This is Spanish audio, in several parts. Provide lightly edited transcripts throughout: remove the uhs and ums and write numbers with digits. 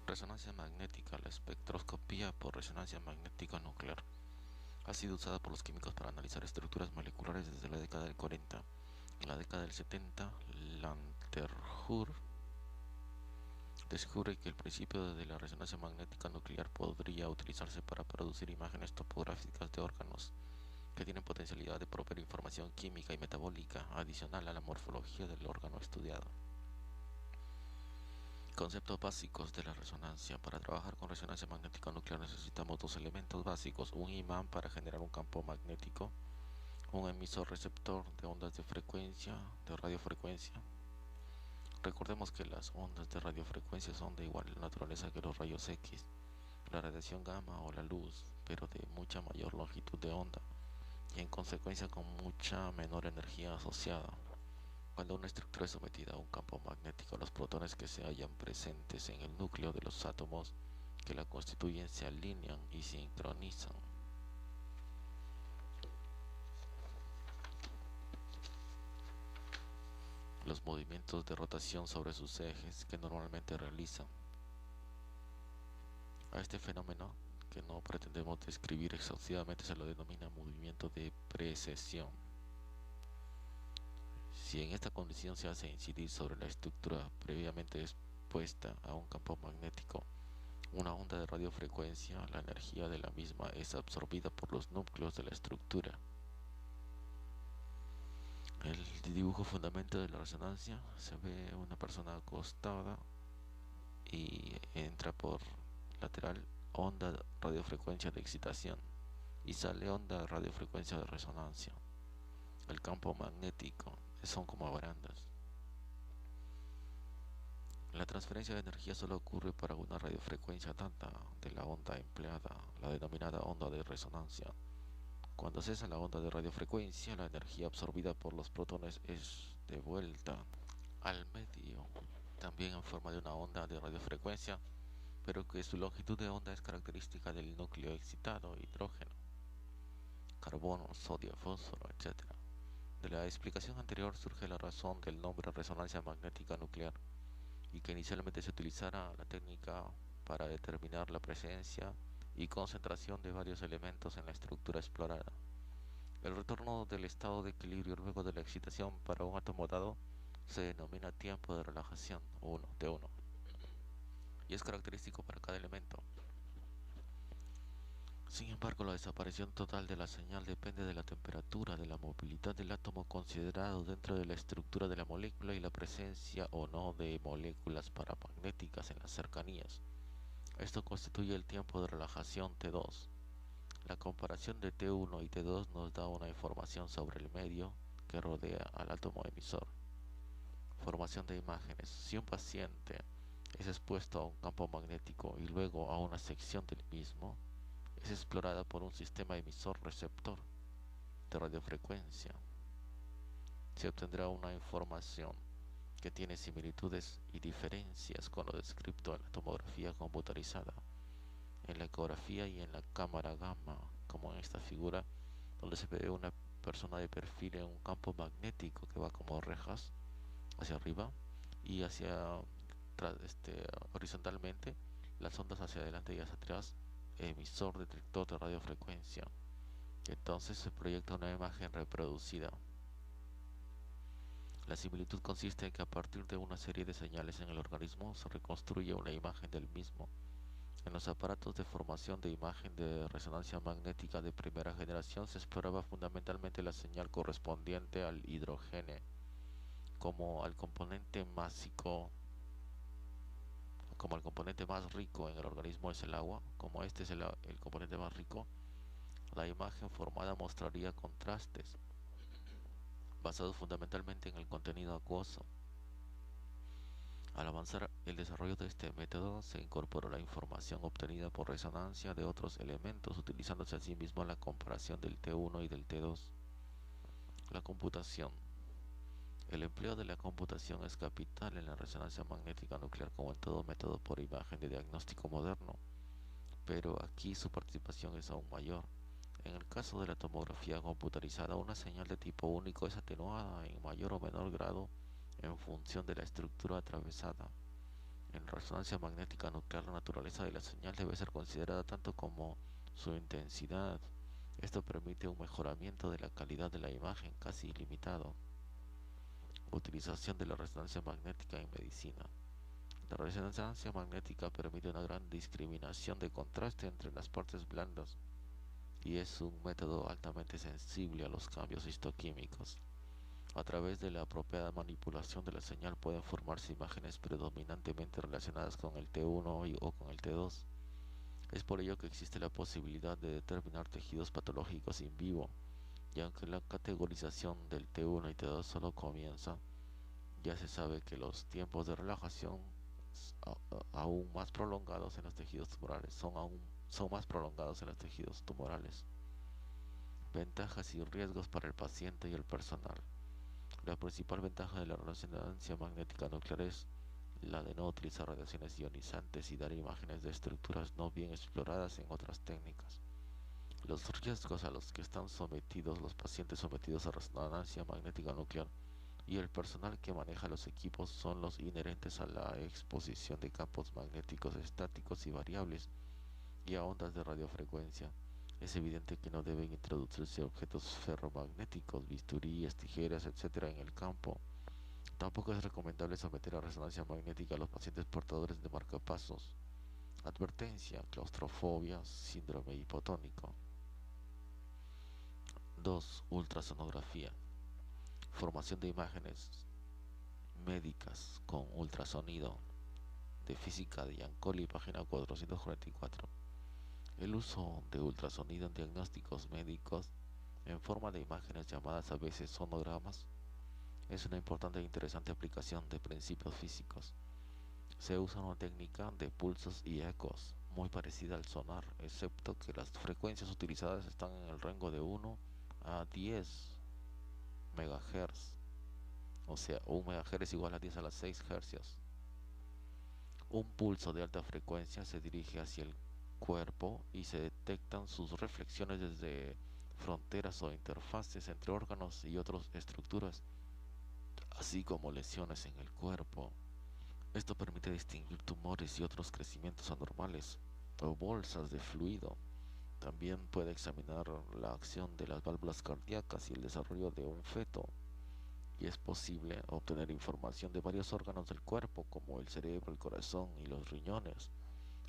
Resonancia magnética. La espectroscopía por resonancia magnética nuclear ha sido usada por los químicos para analizar estructuras moleculares desde la década del 40. En la década del 70, Lanterhur descubre que el principio de la resonancia magnética nuclear podría utilizarse para producir imágenes topográficas de órganos que tienen potencialidad de proveer información química y metabólica adicional a la morfología del órgano estudiado. Conceptos básicos de la resonancia. Para trabajar con resonancia magnética nuclear necesitamos dos elementos básicos: un imán para generar un campo magnético, un emisor receptor de ondas de frecuencia, de radiofrecuencia. Recordemos que las ondas de radiofrecuencia son de igual naturaleza que los rayos X, la radiación gamma o la luz, pero de mucha mayor longitud de onda y en consecuencia con mucha menor energía asociada. Cuando una estructura es sometida a un campo magnético, los protones que se hallan presentes en el núcleo de los átomos que la constituyen se alinean y sincronizan. Los movimientos de rotación sobre sus ejes que normalmente realizan. A este fenómeno, que no pretendemos describir exhaustivamente, se lo denomina movimiento de precesión. Si en esta condición se hace incidir sobre la estructura previamente expuesta a un campo magnético una onda de radiofrecuencia, la energía de la misma es absorbida por los núcleos de la estructura. El dibujo fundamental de la resonancia: se ve una persona acostada y entra por lateral onda radiofrecuencia de excitación y sale onda radiofrecuencia de resonancia. El campo magnético son como barandas. La transferencia de energía solo ocurre para una radiofrecuencia data de la onda empleada, la denominada onda de resonancia. Cuando cesa la onda de radiofrecuencia, la energía absorbida por los protones es devuelta al medio, también en forma de una onda de radiofrecuencia, pero que su longitud de onda es característica del núcleo excitado: hidrógeno, carbono, sodio, fósforo, etc. De la explicación anterior surge la razón del nombre resonancia magnética nuclear, y que inicialmente se utilizara la técnica para determinar la presencia y concentración de varios elementos en la estructura explorada. El retorno del estado de equilibrio luego de la excitación para un átomo dado se denomina tiempo de relajación, T1, y es característico para cada elemento. Sin embargo, la desaparición total de la señal depende de la temperatura, de la movilidad del átomo considerado dentro de la estructura de la molécula y la presencia o no de moléculas paramagnéticas en las cercanías. Esto constituye el tiempo de relajación T2. La comparación de T1 y T2 nos da una información sobre el medio que rodea al átomo emisor. Formación de imágenes. Si un paciente es expuesto a un campo magnético y luego a una sección del mismo, es explorada por un sistema emisor-receptor de radiofrecuencia. Se obtendrá una información que tiene similitudes y diferencias con lo descrito en la tomografía computarizada, en la ecografía y en la cámara gamma, como en esta figura, donde se ve una persona de perfil en un campo magnético que va como rejas hacia arriba y hacia horizontalmente, las ondas hacia adelante y hacia atrás, emisor detector de radiofrecuencia. Entonces se proyecta una imagen reproducida. La similitud consiste en que a partir de una serie de señales en el organismo se reconstruye una imagen del mismo. En los aparatos de formación de imagen de resonancia magnética de primera generación se exploraba fundamentalmente la señal correspondiente al hidrógeno, como al componente másico. Como el componente más rico en el organismo es el agua, como este es el componente más rico, la imagen formada mostraría contrastes basados fundamentalmente en el contenido acuoso. Al avanzar el desarrollo de este método, se incorporó la información obtenida por resonancia de otros elementos, utilizándose asimismo la comparación del T1 y del T2. La computación. El empleo de la computación es capital en la resonancia magnética nuclear, como en todo método por imagen de diagnóstico moderno, pero aquí su participación es aún mayor. En el caso de la tomografía computarizada, una señal de tipo único es atenuada en mayor o menor grado en función de la estructura atravesada. En resonancia magnética nuclear, la naturaleza de la señal debe ser considerada tanto como su intensidad. Esto permite un mejoramiento de la calidad de la imagen casi ilimitado. Utilización de la resonancia magnética en medicina. La resonancia magnética permite una gran discriminación de contraste entre las partes blandas y es un método altamente sensible a los cambios histoquímicos. A través de la apropiada manipulación de la señal pueden formarse imágenes predominantemente relacionadas con el T1 o con el T2. Es por ello que existe la posibilidad de determinar tejidos patológicos in vivo, y aunque la categorización del T1 y T2 solo comienza, ya se sabe que los tiempos de relajación aún más prolongados en los tejidos tumorales son más prolongados en los tejidos tumorales. Ventajas y riesgos para el paciente y el personal. La principal ventaja de la resonancia magnética nuclear es la de no utilizar radiaciones ionizantes y dar imágenes de estructuras no bien exploradas en otras técnicas. Los riesgos a los que están sometidos los pacientes sometidos a resonancia magnética nuclear y el personal que maneja los equipos son los inherentes a la exposición de campos magnéticos estáticos y variables y a ondas de radiofrecuencia. Es evidente que no deben introducirse objetos ferromagnéticos, bisturíes, tijeras, etc. en el campo. Tampoco es recomendable someter a resonancia magnética a los pacientes portadores de marcapasos. Advertencia: claustrofobia, síndrome hipotónico. 2. Ultrasonografía. Formación de imágenes médicas con ultrasonido. De Física de Giancoli, página 444. El uso de ultrasonido en diagnósticos médicos en forma de imágenes llamadas a veces sonogramas es una importante e interesante aplicación de principios físicos. Se usa una técnica de pulsos y ecos muy parecida al sonar, excepto que las frecuencias utilizadas están en el rango de 1 a 10 MHz, o sea, 1 MHz es igual a 10 a las 6 Hz. Un pulso de alta frecuencia se dirige hacia el cuerpo y se detectan sus reflexiones desde fronteras o interfaces entre órganos y otras estructuras, así como lesiones en el cuerpo. Esto permite distinguir tumores y otros crecimientos anormales o bolsas de fluido. También puede examinar la acción de las válvulas cardíacas y el desarrollo de un feto. Y es posible obtener información de varios órganos del cuerpo, como el cerebro, el corazón y los riñones.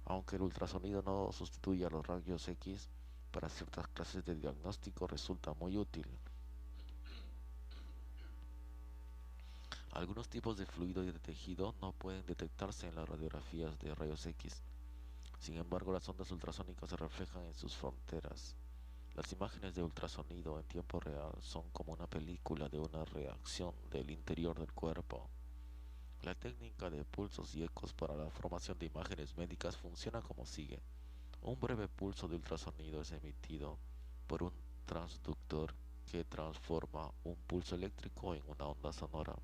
Aunque el ultrasonido no sustituye a los rayos X, para ciertas clases de diagnóstico resulta muy útil. Algunos tipos de fluido y de tejido no pueden detectarse en las radiografías de rayos X. Sin embargo, las ondas ultrasónicas se reflejan en sus fronteras. Las imágenes de ultrasonido en tiempo real son como una película de una reacción del interior del cuerpo. La técnica de pulsos y ecos para la formación de imágenes médicas funciona como sigue. Un breve pulso de ultrasonido es emitido por un transductor que transforma un pulso eléctrico en una onda sonora.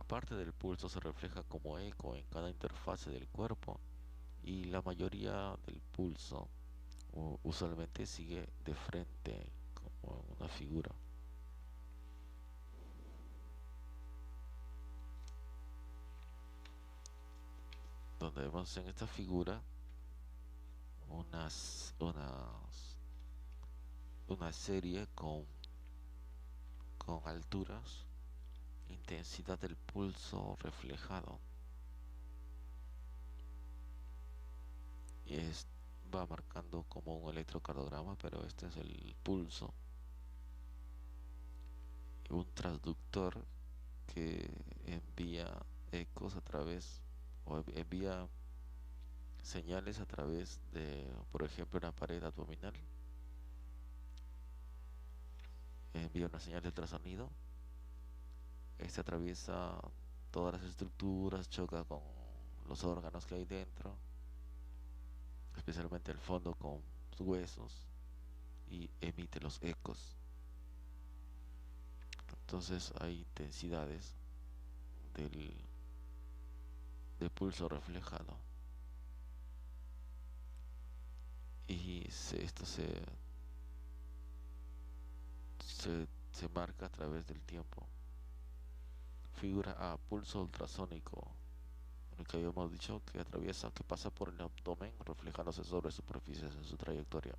Parte del pulso se refleja como eco en cada interfase del cuerpo y la mayoría del pulso usualmente sigue de frente como en una figura. Donde vemos en esta figura una serie con alturas, intensidad del pulso reflejado. Es, va marcando como un electrocardiograma, pero este es el pulso. Un transductor que envía ecos a través o envía señales a través de, por ejemplo, una pared abdominal. Envía una señal de ultrasonido. Este atraviesa todas las estructuras, choca con los órganos que hay dentro, especialmente el fondo con huesos, y emite los ecos. Entonces hay intensidades del, de pulso reflejado y esto se marca a través del tiempo. Figura A: pulso ultrasónico el que habíamos dicho que atraviesa, que pasa por el abdomen reflejándose sobre superficies en su trayectoria.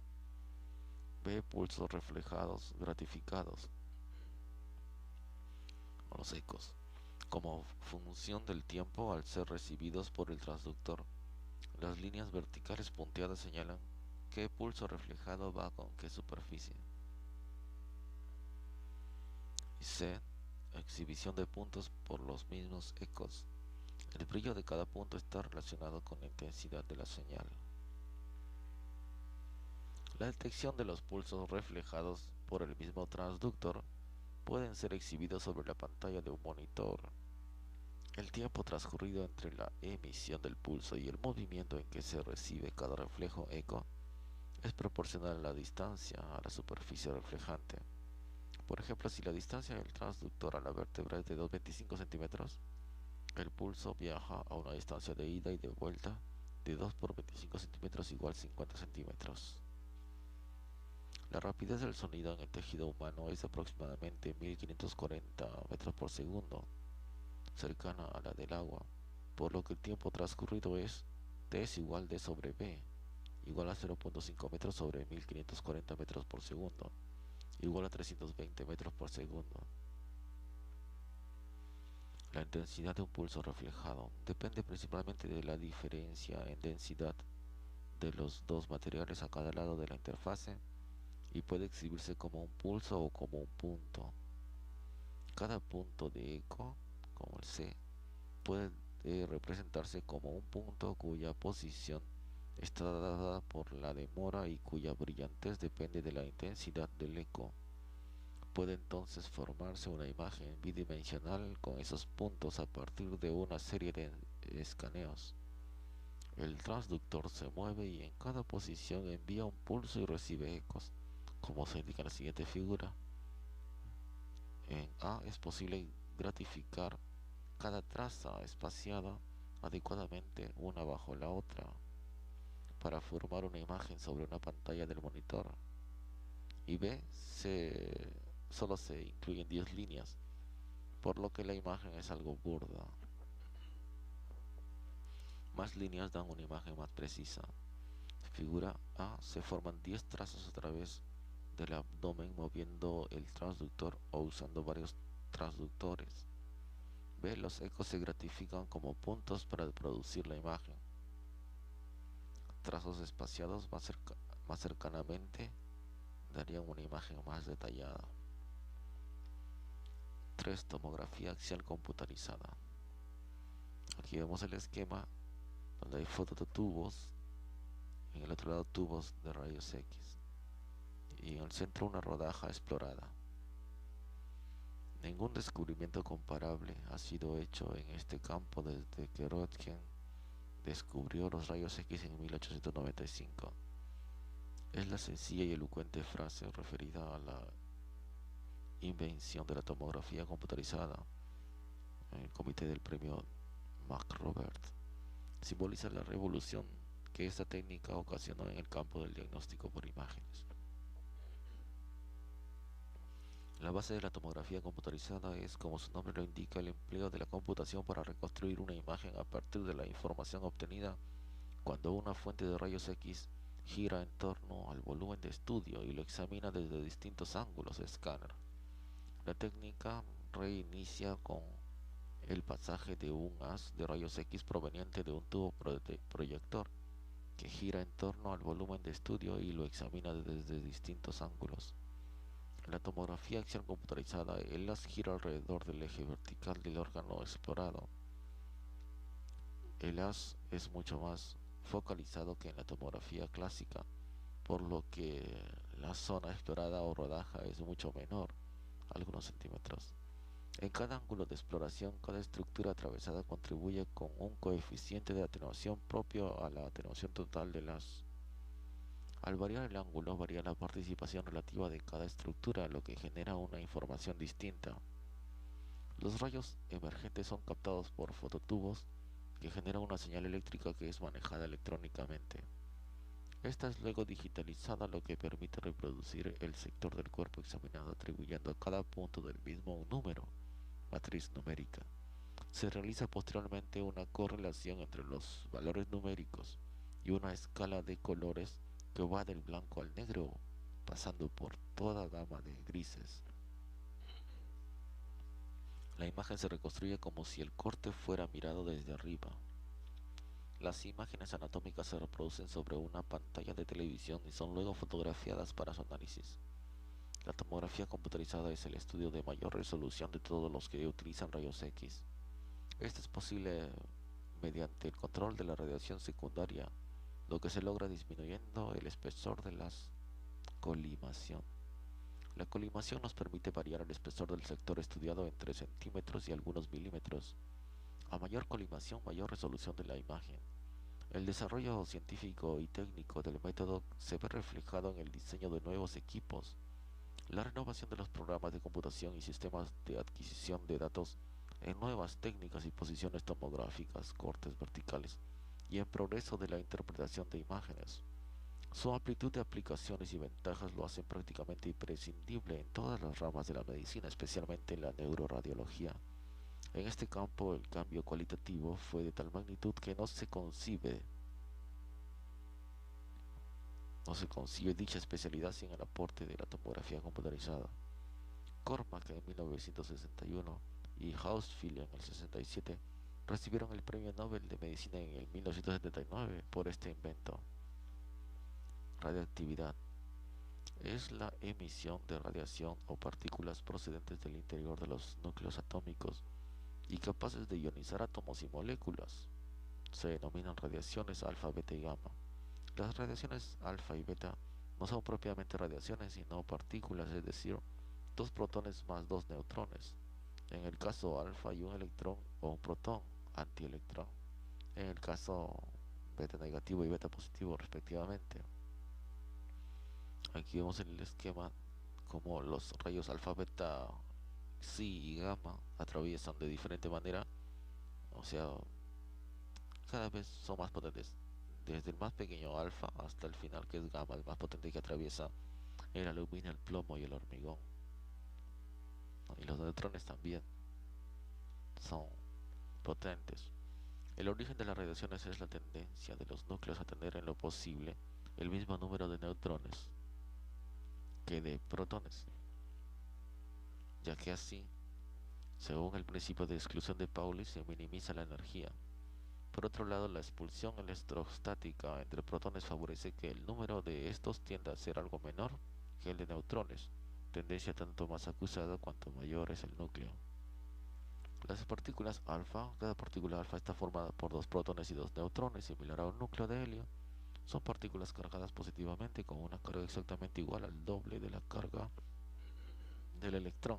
B. Pulsos reflejados gratificados, o los ecos, como función del tiempo al ser recibidos por el transductor. Las líneas verticales punteadas señalan qué pulso reflejado va con qué superficie. Y C. Exhibición de puntos por los mismos ecos. El brillo de cada punto está relacionado con la intensidad de la señal. La detección de los pulsos reflejados por el mismo transductor pueden ser exhibidos sobre la pantalla de un monitor. El tiempo transcurrido entre la emisión del pulso y el movimiento en que se recibe cada reflejo eco es proporcional a la distancia a la superficie reflejante. Por ejemplo, si la distancia del transductor a la vértebra es de 2,25 centímetros, el pulso viaja a una distancia de ida y de vuelta de 2 por 25 centímetros igual 50 centímetros. La rapidez del sonido en el tejido humano es aproximadamente 1540 metros por segundo, cercana a la del agua, por lo que el tiempo transcurrido es T es igual D sobre B, igual a 0,5 metros sobre 1540 metros por segundo, igual a 320 metros por segundo. La intensidad de un pulso reflejado depende principalmente de la diferencia en densidad de los dos materiales a cada lado de la interfase y puede exhibirse como un pulso o como un punto. Cada punto de eco, como el C, puede representarse como un punto cuya posición está dada por la demora y cuya brillantez depende de la intensidad del eco. Puede entonces formarse una imagen bidimensional con esos puntos a partir de una serie de escaneos. El transductor se mueve y en cada posición envía un pulso y recibe ecos, como se indica en la siguiente figura. En A es posible gratificar cada traza espaciada adecuadamente una bajo la otra para formar una imagen sobre una pantalla del monitor. Y B solo se incluyen 10 líneas, por lo que la imagen es algo burda. Más líneas dan una imagen más precisa. Figura A se forman 10 trazos a través del abdomen moviendo el transductor o usando varios transductores. B. Los ecos se gratifican como puntos para producir la imagen. Trazos espaciados más cercanamente darían una imagen más detallada. 3. Tomografía axial computarizada. Aquí vemos el esquema donde hay fotos de tubos, en el otro lado tubos de rayos X y en el centro una rodaja explorada. Ningún descubrimiento comparable ha sido hecho en este campo desde que Röntgen descubrió los rayos X en 1895. Es la sencilla y elocuente frase referida a la invención de la tomografía computarizada en el comité del premio MacRobert. Simboliza la revolución que esta técnica ocasionó en el campo del diagnóstico por imágenes. La base de la tomografía computarizada es, como su nombre lo indica, el empleo de la computación para reconstruir una imagen a partir de la información obtenida cuando una fuente de rayos X gira en torno al volumen de estudio y lo examina desde distintos ángulos de escáner. La técnica reinicia con el pasaje de un haz de rayos X proveniente de un tubo proyector que gira en torno al volumen de estudio y lo examina desde distintos ángulos. En la tomografía axial computarizada, el haz gira alrededor del eje vertical del órgano explorado. El haz es mucho más focalizado que en la tomografía clásica, por lo que la zona explorada o rodaja es mucho menor, algunos centímetros. En cada ángulo de exploración, cada estructura atravesada contribuye con un coeficiente de atenuación propio a la atenuación total del haz. Al variar el ángulo, varía la participación relativa de cada estructura, lo que genera una información distinta. Los rayos emergentes son captados por fototubos que generan una señal eléctrica que es manejada electrónicamente. Esta es luego digitalizada, lo que permite reproducir el sector del cuerpo examinado atribuyendo a cada punto del mismo un número, matriz numérica. Se realiza posteriormente una correlación entre los valores numéricos y una escala de colores que va del blanco al negro, pasando por toda gama de grises. La imagen se reconstruye como si el corte fuera mirado desde arriba. Las imágenes anatómicas se reproducen sobre una pantalla de televisión y son luego fotografiadas para su análisis. La tomografía computarizada es el estudio de mayor resolución de todos los que utilizan rayos X. Esto es posible mediante el control de la radiación secundaria, lo que se logra disminuyendo el espesor de la colimación. La colimación nos permite variar el espesor del sector estudiado entre centímetros y algunos milímetros. A mayor colimación, mayor resolución de la imagen. El desarrollo científico y técnico del método se ve reflejado en el diseño de nuevos equipos, la renovación de los programas de computación y sistemas de adquisición de datos en nuevas técnicas y posiciones tomográficas, cortes verticales y en progreso de la interpretación de imágenes. Su amplitud de aplicaciones y ventajas lo hacen prácticamente imprescindible en todas las ramas de la medicina, especialmente en la neuroradiología. En este campo el cambio cualitativo fue de tal magnitud que no se concibe dicha especialidad sin el aporte de la tomografía computarizada. Cormack en 1961 y Housefield en el 67 recibieron el Premio Nobel de Medicina en el 1979 por este invento. Radioactividad es la emisión de radiación o partículas procedentes del interior de los núcleos atómicos y capaces de ionizar átomos y moléculas. Se denominan radiaciones alfa, beta y gamma. Las radiaciones alfa y beta no son propiamente radiaciones, sino partículas, es decir, dos protones más dos neutrones. En el caso alfa hay un electrón o un protón antielectrón. En el caso beta negativo y beta positivo respectivamente. Aquí vemos en el esquema como los rayos alfa, beta, psi y gamma atraviesan de diferente manera, o sea, cada vez son más potentes, desde el más pequeño alfa hasta el final que es gamma, el más potente que atraviesa el aluminio, el plomo y el hormigón. Y los neutrones también son potentes. El origen de las radiaciones es la tendencia de los núcleos a tener en lo posible el mismo número de neutrones que de protones, ya que así, según el principio de exclusión de Pauli, se minimiza la energía. Por otro lado, la expulsión electrostática entre protones favorece que el número de estos tienda a ser algo menor que el de neutrones, tendencia tanto más acusada cuanto mayor es el núcleo. Las partículas alfa, cada partícula alfa está formada por dos protones y dos neutrones, similar a un núcleo de helio. Son partículas cargadas positivamente con una carga exactamente igual al doble de la carga del electrón.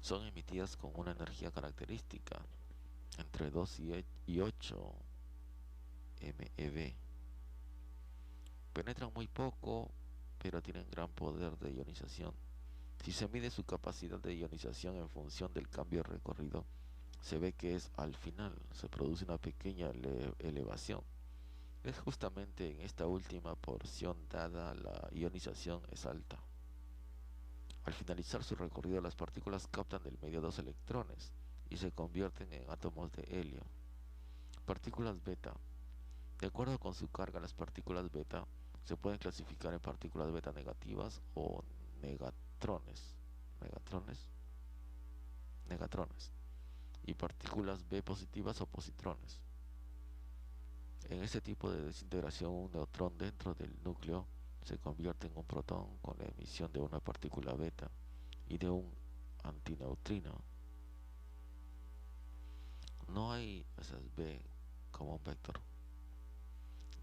Son emitidas con una energía característica entre 2 y 8 MeV. Penetran muy poco, pero tienen gran poder de ionización. Si se mide su capacidad de ionización en función del cambio recorrido, se ve que es al final, se produce una pequeña elevación. Es justamente en esta última porción dada la ionización es alta. Al finalizar su recorrido, las partículas captan del medio dos electrones y se convierten en átomos de helio. Partículas beta. De acuerdo con su carga, las partículas beta se pueden clasificar en partículas beta negativas o negatrones, negatrones, negatrones, y partículas B positivas o positrones. En este tipo de desintegración, un neutrón dentro del núcleo se convierte en un protón con la emisión de una partícula beta y de un antineutrino. No hay esas B como un vector.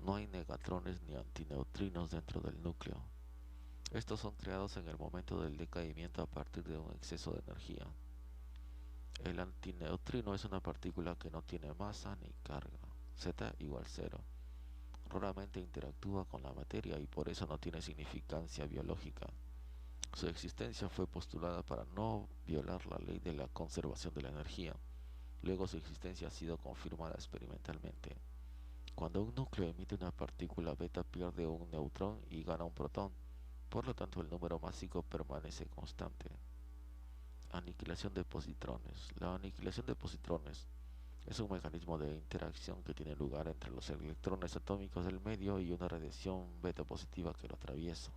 No hay negatrones ni antineutrinos dentro del núcleo. Estos son creados en el momento del decaimiento a partir de un exceso de energía. El antineutrino es una partícula que no tiene masa ni carga, Z igual 0. Raramente interactúa con la materia y por eso no tiene significancia biológica. Su existencia fue postulada para no violar la ley de la conservación de la energía. Luego su existencia ha sido confirmada experimentalmente. Cuando un núcleo emite una partícula beta pierde un neutrón y gana un protón, por lo tanto el número másico permanece constante. Aniquilación de positrones. La aniquilación de positrones es un mecanismo de interacción que tiene lugar entre los electrones atómicos del medio y una radiación beta positiva que lo atraviesa.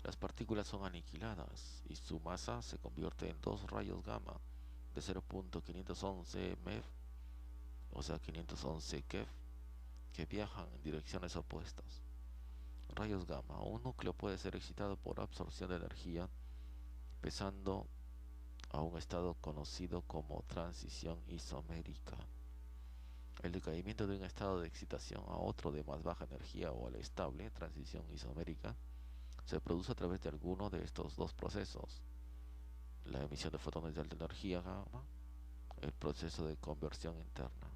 Las partículas son aniquiladas y su masa se convierte en dos rayos gamma de 0.511 MeV, o sea 511 keV, que viajan en direcciones opuestas. Rayos gamma. Un núcleo puede ser excitado por absorción de energía pasando a un estado conocido como transición isomérica. El decaimiento de un estado de excitación a otro de más baja energía o a la estable transición isomérica se produce a través de alguno de estos dos procesos: la emisión de fotones de alta energía gamma, el proceso de conversión interna.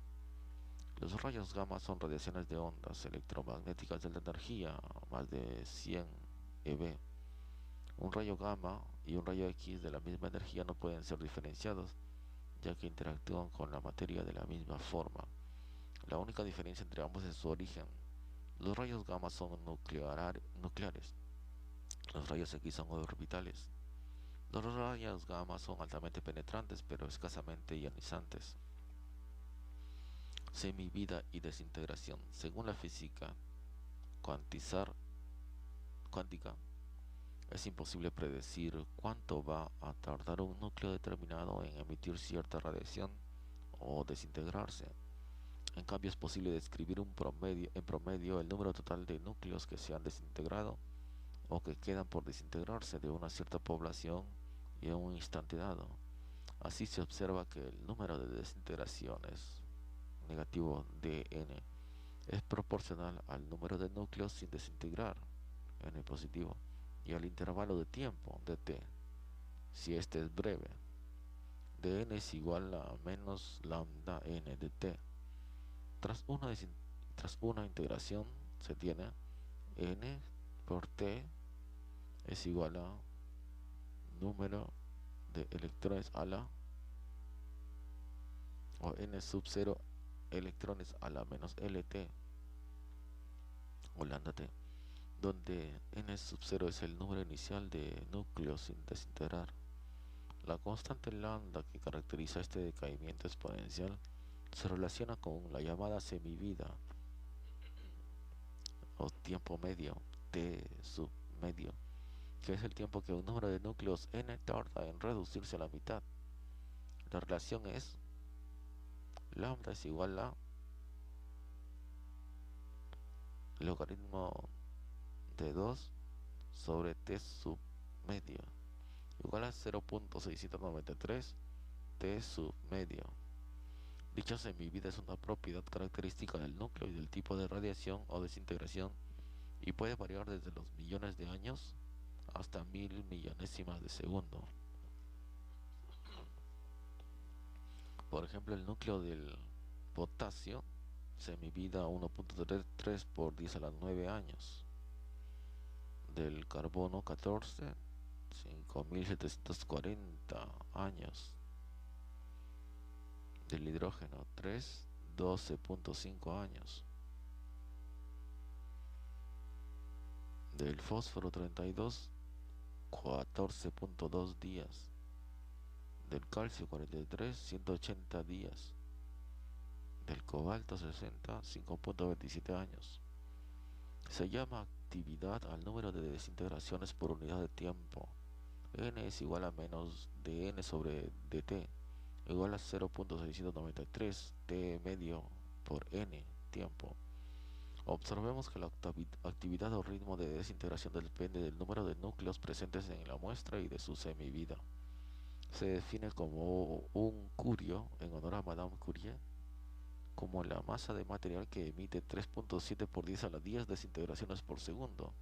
Los rayos gamma son radiaciones de ondas electromagnéticas de alta energía, más de 100 eV. Un rayo gamma y un rayo X de la misma energía no pueden ser diferenciados, ya que interactúan con la materia de la misma forma. La única diferencia entre ambos es su origen. Los rayos gamma son nucleares, los rayos X son orbitales. Los rayos gamma son altamente penetrantes pero escasamente ionizantes. Semivida y desintegración. Según la física cuántica, es imposible predecir cuánto va a tardar un núcleo determinado en emitir cierta radiación o desintegrarse. En cambio, es posible describir en promedio el número total de núcleos que se han desintegrado o que quedan por desintegrarse de una cierta población y en un instante dado. Así se observa que el número de desintegraciones negativo de n es proporcional al número de núcleos sin desintegrar, n positivo, y al intervalo de tiempo de t, si este es breve. Dn es igual a menos lambda n de t. Tras una integración se tiene n por t es igual a número de electrones a la, o n sub 0 electrones a la menos lt, o lambda t, donde n sub 0 es el número inicial de núcleos sin desintegrar. La constante lambda que caracteriza este decaimiento exponencial se relaciona con la llamada semivida o tiempo medio, t sub medio, que es el tiempo que un número de núcleos n tarda en reducirse a la mitad. La relación es lambda es igual a logaritmo de 2 sobre t sub medio, igual a 0.693 t sub medio. Dicha semivida es una propiedad característica del núcleo y del tipo de radiación o desintegración y puede variar desde los millones de años hasta 1000 millonésimas de segundo. Por ejemplo, el núcleo del potasio, semivida 1.33 por 10 a la 9 años. Del carbono 14, 5740 años. Del hidrógeno 3, 12.5 años. Del fósforo 32, 14.2 días. Del calcio 43, 180 días. Del cobalto 60, 5.27 años. Se llama actividad al número de desintegraciones por unidad de tiempo. N es igual a menos de n sobre dt, igual a 0.693 t medio por n tiempo. Observemos que la actividad o ritmo de desintegración depende del número de núcleos presentes en la muestra y de su semivida. Se define como un curio, en honor a Madame Curie, como la masa de material que emite 3.7 por 10 a la 10 desintegraciones por segundo,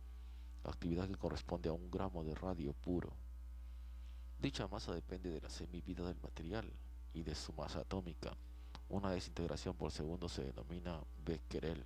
actividad que corresponde a 1 gramo de radio puro. Dicha masa depende de la semivida del material y de su masa atómica. Una desintegración por segundo se denomina becquerel.